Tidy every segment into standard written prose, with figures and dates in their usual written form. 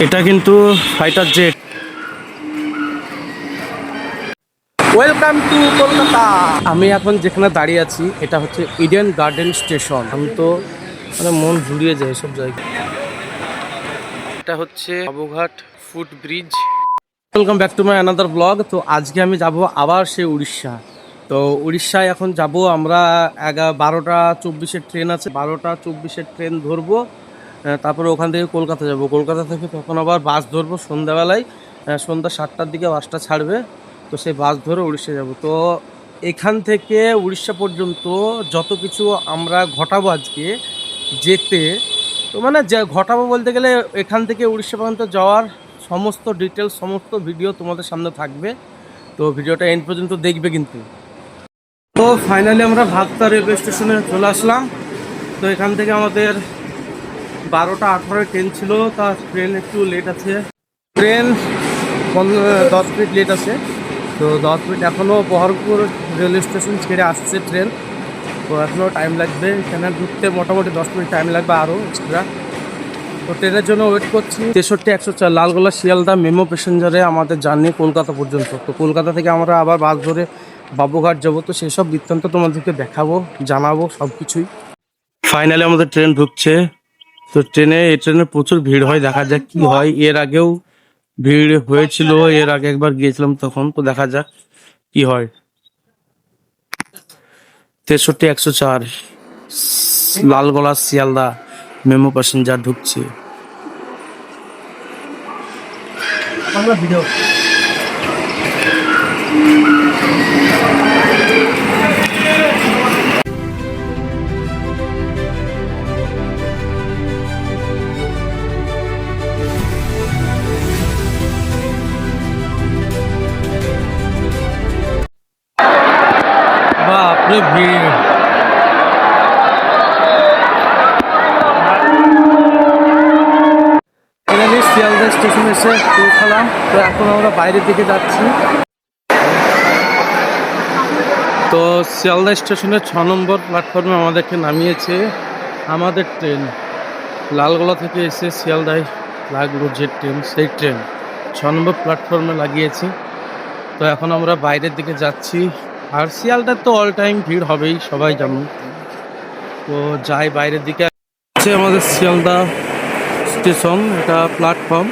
এটা কিন্তু fighter jet. Welcome to Kolkata. আমি এখন যেখানে দাঁড়িয়ে আছি এটা হচ্ছে ইডেন গার্ডেন স্টেশন। আমি তো মানে মন জুড়িয়ে যায় সব জায়গায়। এটা হচ্ছে Babughat foot bridge. Welcome back to my another blog. তো আজকে আমি যাব আবার সেই উড়িষ্যা। তো উড়িষ্যায় এখন যাব আমরা 12:24-এর ট্রেন আছে, 12:24-এর ট্রেন ধরবো। তারপরে ওখান থেকে কলকাতা যাব। কলকাতা থেকে তখন আবার বাস ধরবো সন্ধ্যাবেলায়, সন্ধ্যা 7টার দিকে বাসটা ছাড়বে। তো সেই বাস ধরে উড়িষ্যা যাব। তো এখান থেকে উড়িষ্যা পর্যন্ত যত কিছু আমরা ঘটাবো আজকে যেতে, তো মানে যা ঘটাবো বলতে গেলে এখান থেকে উড়িষ্যা পর্যন্ত যাওয়ার সমস্ত ডিটেলস, সমস্ত ভিডিও তোমাদের সামনে থাকবে। তো ভিডিওটা এন্ড পর্যন্ত দেখবে কিন্তু। তো ফাইনালি আমরা ভাগতা রেলওয়ে স্টেশনে চলে আসলাম। তো এখান থেকে আমাদের 12:18 ট্রেন ছিল, তার ট্রেন একটু লেট আছে। ট্রেন 10 মিনিট লেট আছে। তো 10 মিনিট এখনও বহরমপুর রেলওয়ে স্টেশন ছেড়ে আসছে ট্রেন। তো এখনও টাইম লাগবে, এখানে ঢুকতে মোটামুটি 10 মিনিট টাইম লাগবে আরও এক্সট্রা। তো ট্রেনের জন্য ওয়েট করছি। 63-104 লালগোলা শিয়ালদা মেমো প্যাসেঞ্জারে আমাদের জার্নি কলকাতা পর্যন্ত। তো কলকাতা থেকে আমরা আবার বাস ধরে বাবুঘাট যাবো। তো সেসব বৃত্তান্ত তোমাদেরকে দেখাবো, জানাবো সব কিছুই। ফাইনালি আমাদের ট্রেন ঢুকছে। তো এই ট্রেনে প্রচুর ভিড় হয়, দেখা যাক কি হয়। এর আগেও ভিড় হয়েছিল, এর আগে একবার গিয়েছিলাম তখন। তো দেখা যাক কি হয়। 63-104 লালগোলা শিয়ালদা মেমো প্যাসেঞ্জার ঢুকছে। ভিডিও বাপরে ভিড়। শিয়ালদা স্টেশন এসে পৌঁছালাম। তো এখন আমরা বাইরের দিকে যাচ্ছি। তো শিয়ালদা স্টেশনের 6 নম্বর প্ল্যাটফর্মে আমাদেরকে নামিয়েছে আমাদের ট্রেন। লালগোলা থেকে এসে শিয়ালদায় লাগলো যে ট্রেন, সেই ট্রেন 6 নম্বর প্ল্যাটফর্মে লাগিয়েছে। তো এখন আমরা বাইরের দিকে যাচ্ছি। আর শিয়ালদার তো অল টাইম ভিড় হবেই, সবাই জানো। তো যাই বাইরের দিকে। আছে আমাদের শিয়ালদা স্টেশন, এটা প্ল্যাটফর্ম।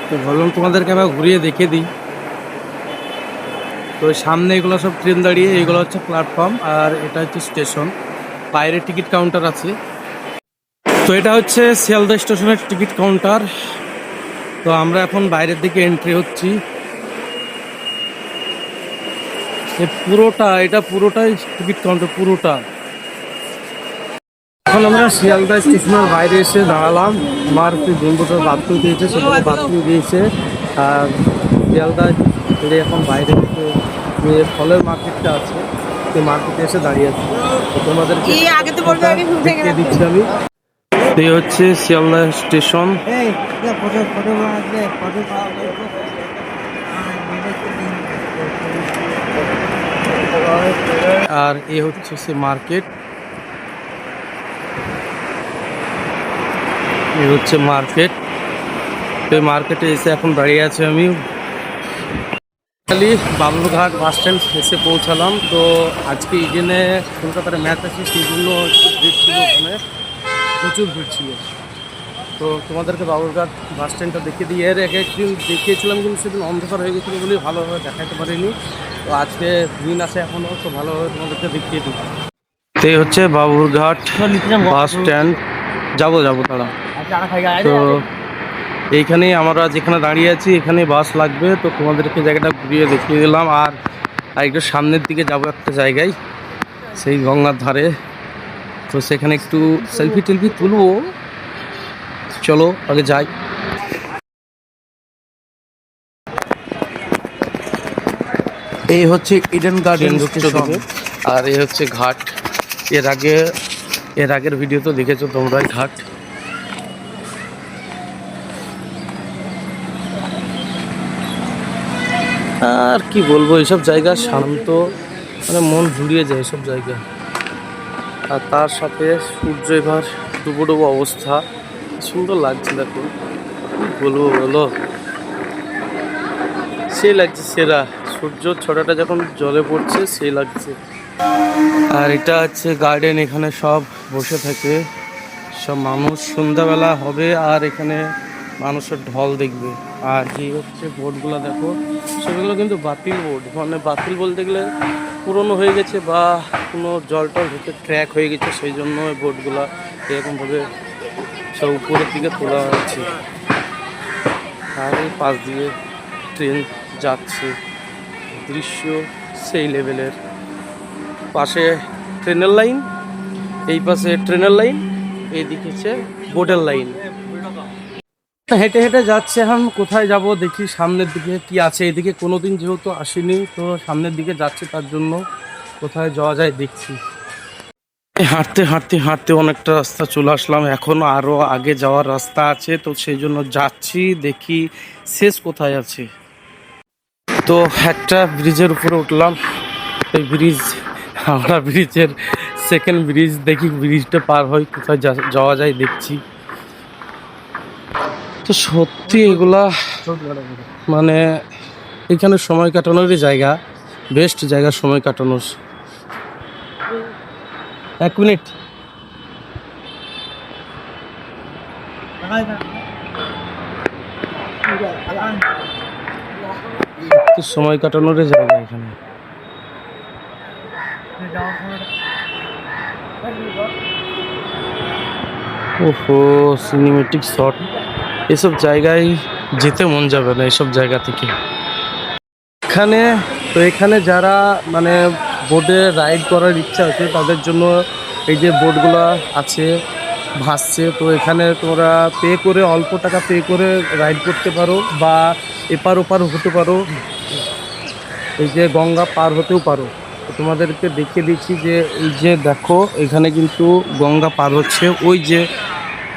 তো ভাবলাম তোমাদেরকে আমরা ঘুরিয়ে দেখিয়ে দিই। তো সামনে এগুলো সব ট্রেন দাঁড়িয়ে, এগুলো হচ্ছে প্ল্যাটফর্ম, আর এটা হচ্ছে স্টেশন। বাইরে টিকিট কাউন্টার আছে। তো এটা হচ্ছে শিয়ালদা স্টেশনের টিকিট কাউন্টার। তো আমরা এখন বাইরের দিকে এন্ট্রি হচ্ছি। এটা পুরোটাই টিকিট কাউন্টার, পুরোটা। এখন আমরা শিয়ালদা স্টেশনের বাইরে এসে দাঁড়ালাম। আমার একটু বন্ধুটা বাথরুম দিয়েছে, সেখানে বাথরুম দিয়েছে। আর শিয়ালদায় এখন বাইরে যে ফলের মার্কেটটা আছে, সেই মার্কেটে এসে দাঁড়িয়ে আছি। তো তোমাদেরকে দেখিয়ে দিচ্ছি আমি। এই হচ্ছে শিয়ালদা স্টেশন। আর এ হচ্ছে সে মার্কেট, এই হচ্ছে মার্কেট। এই মার্কেটে এসে এখন দাঁড়িয়ে আছি আমি। বাবুরঘাট বাস স্ট্যান্ড এসে পৌঁছালাম। তো আজকে ইডেনে কলকাতার ম্যাচ আছে, সেই জন্য ভিড় ছিল, ওখানে প্রচুর ভিড় ছিল। তো তোমাদেরকে বাবুরঘাট বাস স্ট্যান্ডটা দেখিয়ে দিই। এর এক একদিন দেখিয়েছিলাম, কিন্তু সেদিন অন্ধকার হয়ে গেছিলো বলে ভালোভাবে দেখাতে পারিনি। তো আজকে দিন আছে এখনও, তো ভালোভাবে তোমাদেরকে দেখিয়ে দিই। তো এই হচ্ছে বাবুরঘাট বাস স্ট্যান্ড। যাবো তারা। তো এইখানেই আমরা যেখানে দাঁড়িয়ে আছি, এখানে বাস লাগবে। তো তোমাদেরকে জায়গাটা ঘুরিয়ে দেখিয়ে দিলাম। আর একটু সামনের দিকে যাব একটা জায়গায়, সেই গঙ্গার ধারে। তো সেখানে একটু সেলফি টেলফি তুলবো। চলো আগে যাই। এই হচ্ছে ইডেন গার্ডেন স্টেশন, আর এই হচ্ছে ঘাট। এর আগের ভিডিও তো দেখেছো তোমরা ঘাট। আর কি বলবো, এইসব জায়গা শান্ত, মানে মন জুড়িয়ে যায় এসব জায়গা। আর তার সাথে সূর্য এবার ডুবো ডুবো অবস্থা, সুন্দর লাগছে দেখো, বলবো বলো, সেই লাগছে সেরা। সূর্য ছটাটা যখন জলে পড়ছে সেই লাগছে। আর এটা হচ্ছে গার্ডেন, এখানে সব বসে থাকে সব মানুষ, সন্ধ্যাবেলা হবে আর এখানে মানুষের ঢল দেখবে। আর যে হচ্ছে বোর্ডগুলো দেখো, সেগুলো কিন্তু বাতিল বোর্ড, মানে বাতিল বলতে গেলে পুরনো হয়ে গেছে বা কোনো জল টল ঢুকে ক্র্যাক হয়ে গেছে, সেই জন্য ওই বোর্ডগুলো এরকমভাবে সব উপরের দিকে তোলা হয়েছে। আর এই পাশ দিয়ে ট্রেন যাচ্ছে, দৃশ্য সেই লেভেলের। পাশে ট্রেনের লাইন, এই পাশে ট্রেনের লাইন, এইদিকে হচ্ছে বোটের লাইন। হেঁটে হেঁটে যাচ্ছে, এখন কোথায় যাব দেখি, সামনের দিকে কি আছে। এদিকে কোনোদিন যেহেতু আসিনি, তো সামনের দিকে যাচ্ছে, তার জন্য কোথায় যাওয়া যায় দেখছি। হাঁটতে হাঁটতে হাঁটতে অনেকটা রাস্তা চলে আসলাম, এখনো আরো আগে যাওয়ার রাস্তা আছে, তো সেই জন্য যাচ্ছি, দেখি শেষ কোথায় আছে। তো একটা ব্রিজের উপরে উঠলাম, এই ব্রিজ হাওড়া ব্রিজের সেকেন্ড ব্রিজ, দেখি ব্রিজটা পার হয় কোথায় যাওয়া যায় দেখছি। তো সত্যি এগুলা মানে এখানে সময় কাটানোরই জায়গা, বেস্ট জায়গা সময় কাটানোর। এক মিনিট, সময় কাটানোরই জায়গা এখানে। ওহো, সিনেমেটিক শট, এসব জায়গায় যেতে মন যাবে না এসব জায়গা থেকে। এখানে তো এখানে যারা মানে বোটে রাইড করার ইচ্ছা আছে তাদের জন্য এই যে বোটগুলো আছে ভাসছে, তো এখানে তোমরা পে করে, অল্প টাকা পে করে রাইড করতে পারো বা এপার ওপার হতে পারো, এই যে গঙ্গা পার হতেও পারো। তো তোমাদেরকে দেখিয়ে দিচ্ছি যে এই যে দেখো, এখানে কিন্তু গঙ্গা পার হচ্ছে, ওই যে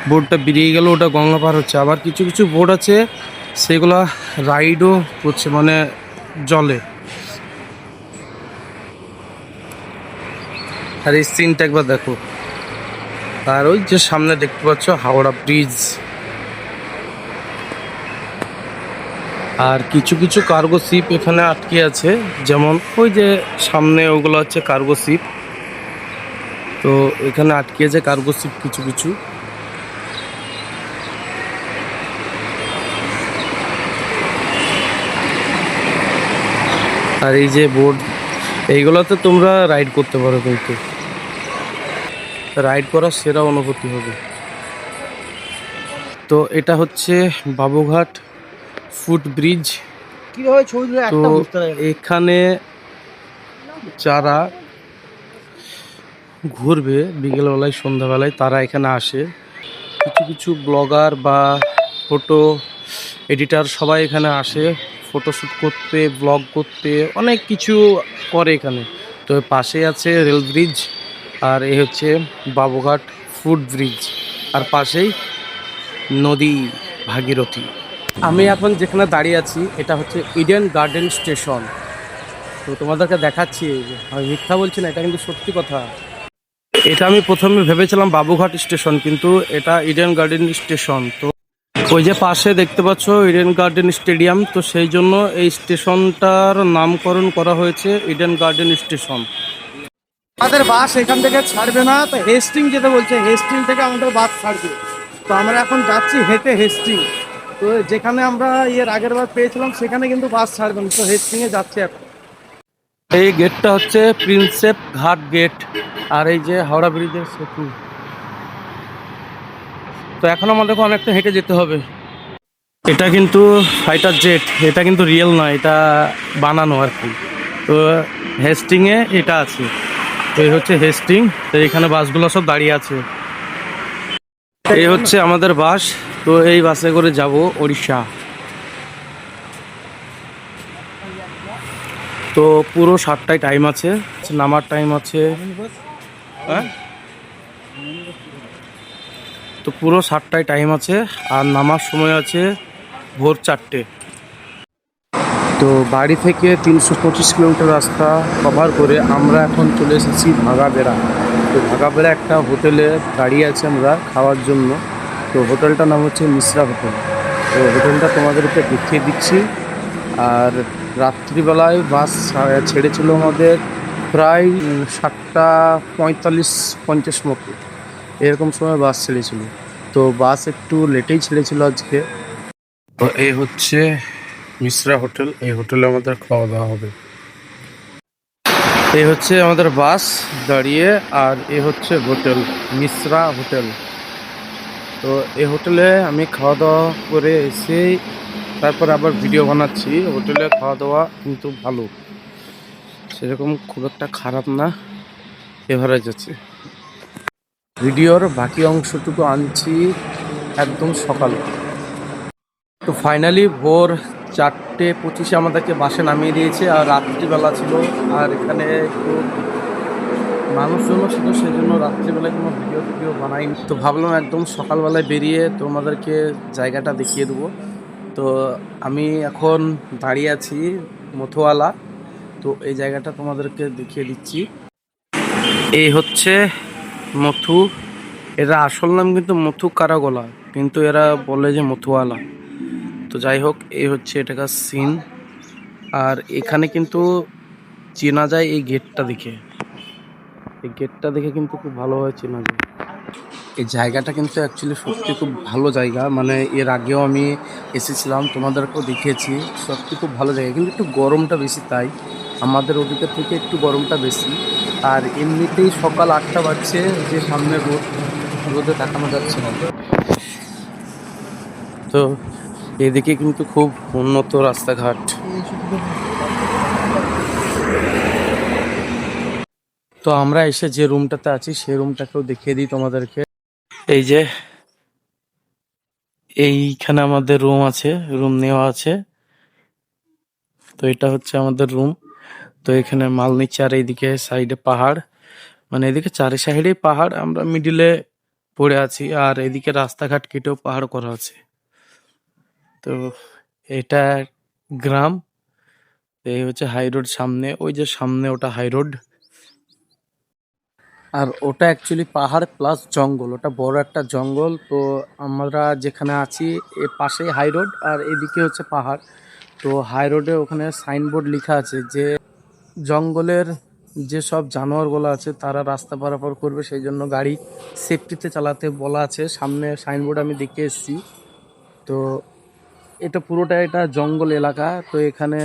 বোটটা বেরিয়ে গেল ওটা গঙ্গা পার হচ্ছে। আবার কিছু কিছু বোট আছে সেগুলা রাইডও করছে, মানে জলে। আর এই সিনটা একবার দেখো। আর ওই যে সামনে দেখতে পাচ্ছ হাওড়া ব্রিজ। আর কিছু কিছু কার্গো শিপ এখানে আটকে আছে, যেমন ওই যে সামনে ওগুলো হচ্ছে কার্গো শিপ, তো এখানে আটকে আছে কার্গো শিপ কিছু কিছু। আর এই যে বোট, এইগুলোতে তোমরা রাইড করতে পারো, কিন্তু রাইড করার সেরা অনুভূতি হবে। তো এটা হচ্ছে বাবুঘাট ফুট ব্রিজ। তো এখানে যারা ঘুরবে বিকেলবেলায় সন্ধ্যাবেলায় তারা এখানে আসে, কিছু কিছু ব্লগার বা ফটো এডিটার সবাই এখানে আসে ফটোশ্যুট করতে, ব্লগ করতে, অনেক কিছু করে এখানে। তো পাশে আছে রেল ব্রিজ, আর এই হচ্ছে বাবুঘাট ফুট ব্রিজ, আর পাশেই নদী ভাগীরথী। আমি এখন যেখানে দাঁড়িয়ে আছি এটা হচ্ছে ইডেন গার্ডেন স্টেশন। তো তোমাদেরকে দেখাচ্ছি, আমি মিথ্যা বলছি না, এটা কিন্তু সত্যি কথা। এটা আমি প্রথমে ভেবেছিলাম বাবুঘাট স্টেশন, কিন্তু এটা ইডেন গার্ডেন স্টেশন। তো ওই যে পাশে দেখতে পাচ্ছ ইডেন গার্ডেন স্টেডিয়াম, তো সেই জন্য এই স্টেশনটার নামকরণ করা হয়েছে ইডেন গার্ডেন স্টেশন। আমাদের বাস এখান থেকে ছাড়বে না, তো হেস্টিং যেতে বলছে, হেস্টিং থেকে আমাদের বাস ছাড়বে। তো আমরা এখন যাচ্ছি হেঁটে হেস্টিং। তো যেখানে আমরা এর আগের বার পেয়েছিলাম সেখানে কিন্তু বাস ছাড়বে না, তো হেস্টিংয়ে যাচ্ছে এখন। এই গেটটা হচ্ছে প্রিন্সেপ ঘাট গেট, আর এই যে হাওড়া ব্রিজের সেতু। তো এখন আমাদেরকে অনেকটা হেঁটে যেতে হবে। এটা কিন্তু ফাইটার জেট, এটা কিন্তু রিয়েল নয়, এটা বানানো আর কি। তো হেস্টিংয়ে এটা আছে, তো এই হচ্ছে হেস্টিং। তো এখানে বাসগুলো সব দাঁড়িয়ে আছে, এই হচ্ছে আমাদের বাস। তো এই বাসে করে যাব ওড়িশা। তো পুরো 7টায় টাইম আছে, নামার টাইম আছে, হ্যাঁ তো পুরো 7টায় টাইম আছে, আর নামার সময় আছে ভোর 4টে। তো বাড়ি থেকে 325 কিলোমিটার রাস্তা কভার করে আমরা এখন চলে এসেছি ভাগাবেড়া। তো ভাগাবেলা একটা হোটেলে দাঁড়িয়ে আছি আমরা খাওয়ার জন্য। তো হোটেলটার নাম হচ্ছে মিশ্রা হোটেল। তো হোটেলটা তোমাদেরকে দেখিয়ে দিচ্ছি। আর রাত্রিবেলায় বাস ছেড়েছিল আমাদের প্রায় 7:45-50 মতো এরকম সময় বাস ছেড়েছিল। তো বাস একটু লেটেই ছেড়েছিল আজকে। তো এই হচ্ছে মিশ্রা হোটেল, এই হোটেলে আমাদের খাওয়া দাওয়া হবে। এই হচ্ছে আমাদের বাস দাঁড়িয়ে, আর এ হচ্ছে হোটেল মিশ্রা হোটেল। তো এই হোটেলে আমি খাওয়া দাওয়া করে এসে তারপর আবার ভিডিও বানাচ্ছি। হোটেলে খাওয়া দাওয়া কিন্তু ভালো, সেরকম খুব একটা খারাপ না, এভারেজ আছে। ভিডিওর বাকি অংশটুকু আনছি একদম সকালে। তো ফাইনালি ভোর 4:25 আমাদেরকে বাসে নামিয়ে দিয়েছে, আর রাত্রিবেলা ছিল, আর এখানে একটু মানুষজনও ছিল, সেই জন্য রাত্রিবেলায় কোনো ভিডিও বানাইনি। তো ভাবলাম একদম সকালবেলায় বেরিয়ে তোমাদেরকে জায়গাটা দেখিয়ে দেবো। তো আমি এখন দাঁড়িয়ে আছি মথুয়ালা। তো এই জায়গাটা তোমাদেরকে দেখিয়ে দিচ্ছি। এই হচ্ছে মথু, এরা আসল নাম কিন্তু মথু কারাগোলা, কিন্তু এরা বলে যে মথুয়ালা। তো যাই হোক, এই হচ্ছে এটাকার সিন। আর এখানে কিন্তু চেনা যায় এই গেটটা দেখে, এই গেটটা দেখে কিন্তু খুব ভালোভাবে চেনা যায়। এই জায়গাটা কিন্তু অ্যাকচুয়ালি সত্যি খুব ভালো জায়গা, মানে এর আগেও আমি এসেছিলাম, তোমাদেরকেও দেখিয়েছি। সত্যি খুব ভালো জায়গা, কিন্তু একটু গরমটা বেশি, তাই আমাদের ওদিকের থেকে একটু গরমটা বেশি। আর এমনিতেই সকাল 8টা বাজছে, যে সামনে রোদে তাকানো যাচ্ছে না। তো এদিকে কিন্তু খুব উন্নত রাস্তাঘাট। তো আমরা এসে যে রুমটাতে আছি সেই রুমটাকেও দেখিয়ে দিই তোমাদেরকে। এই যে এইখানে আমাদের রুম আছে, রুম নেওয়া আছে। তো এটা হচ্ছে আমাদের রুম। তো এখানে মাল নিচে, আর এইদিকে সাইডে পাহাড়, মানে এদিকে চারি সাইডেই পাহাড়, আমরা মিডিলে পড়ে আছি। আর এদিকে রাস্তাঘাট কেটেও পাহাড় করা আছে। তো এটা গ্রাম। এই হচ্ছে হাই রোড সামনে, ওই যে সামনে ওটা হাই রোড। আর ওটা অ্যাকচুয়ালি পাহাড় প্লাস জঙ্গল, ওটা বড় একটা জঙ্গল। তো আমরা যেখানে আছি এর পাশেই হাই রোড, আর এদিকে হচ্ছে পাহাড়। তো হাই রোডে ওখানে সাইনবোর্ড লেখা আছে যে জঙ্গলের যে সব জানোয়ারগুলো আছে তারা রাস্তা পারাপার করবে, সেই জন্য গাড়ি সেফটিতে চালাতে বলা আছে। সামনে সাইনবোর্ড আমি দেখে এসেছি। তো এটা পুরোটা এটা জঙ্গল এলাকা। তো এখানে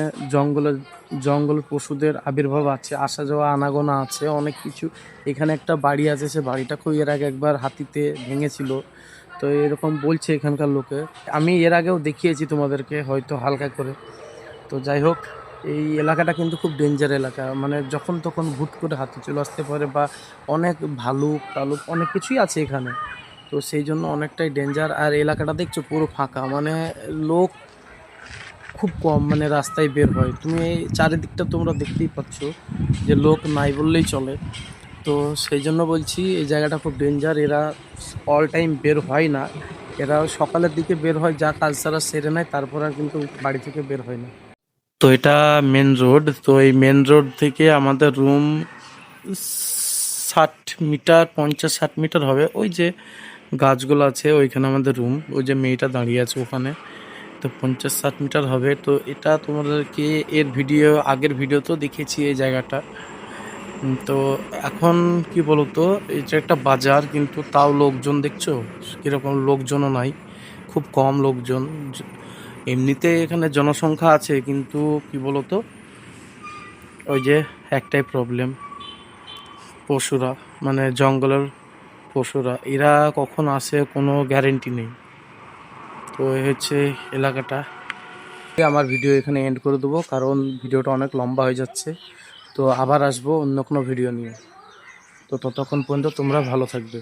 জঙ্গল পশুদের আবির্ভাব আছে, আসা যাওয়া আনাগোনা আছে, অনেক কিছু। এখানে একটা বাড়ি আছে, সে বাড়িটা খুব এর আগে একবার হাতিতে ভেঙেছিল। তো এরকম বলছে এখানকার লোকে, আমি এর আগেও দেখিয়েছি তোমাদেরকে হয়তো হালকা করে। তো যাই হোক, এই এলাকাটা কিন্তু খুব ডেঞ্জার এলাকা, মানে যখন তখন হুট করে হাতি চলে আসতে পারে, বা অনেক ভালুক টালুক অনেক কিছুই আছে এখানে। তো সেই জন্য অনেকটাই ডেঞ্জার। আর এলাকাটা দেখছো পুরো ফাঁকা, মানে লোক খুব কম, মানে রাস্তায় বের হয়। তুমি এই চারিদিকটা তোমরা দেখতেই পাচ্ছ যে লোক নাই বললেই চলে। তো সেই জন্য বলছি এই জায়গাটা খুব ডেঞ্জার। এরা অল টাইম বের হয় না, এরা সকালের দিকে বের হয়, যা কাজ তারা সেরে নেয়, তারপর আর কিন্তু বাড়ি থেকে বের হয় না। তো এটা মেন রোড। তো এই মেন রোড থেকে আমাদের রুম 60 মিটার, 50-60 মিটার হবে। ওই যে গাছগুলো আছে ওইখানে আমাদের রুম, ওই যে মেয়েটা দাঁড়িয়ে আছে ওখানে। তো 50-60 মিটার হবে। তো এটা তোমাদেরকে আগের ভিডিও তো দেখেছি এই জায়গাটা। তো এখন কি বলতো, এটা একটা বাজার, কিন্তু তাও লোকজন দেখছো কিরকম, লোকজনও নাই, খুব কম লোকজন। এমনিতে এখানে জনসংখ্যা আছে, কিন্তু কি বলতো, ওই যে একটাই প্রবলেম, পশুরা, মানে জঙ্গলের পশুরা, এরা কখন আসে কোনো গ্যারেন্টি নেই। তো এই হচ্ছে এলাকাটা। আমার ভিডিও এখানে এন্ড করে দেবো, কারণ ভিডিওটা অনেক লম্বা হয়ে যাচ্ছে। তো আবার আসবো অন্য কোনো ভিডিও নিয়ে। তো ততক্ষণ পর্যন্ত তোমরা ভালো থাকবে।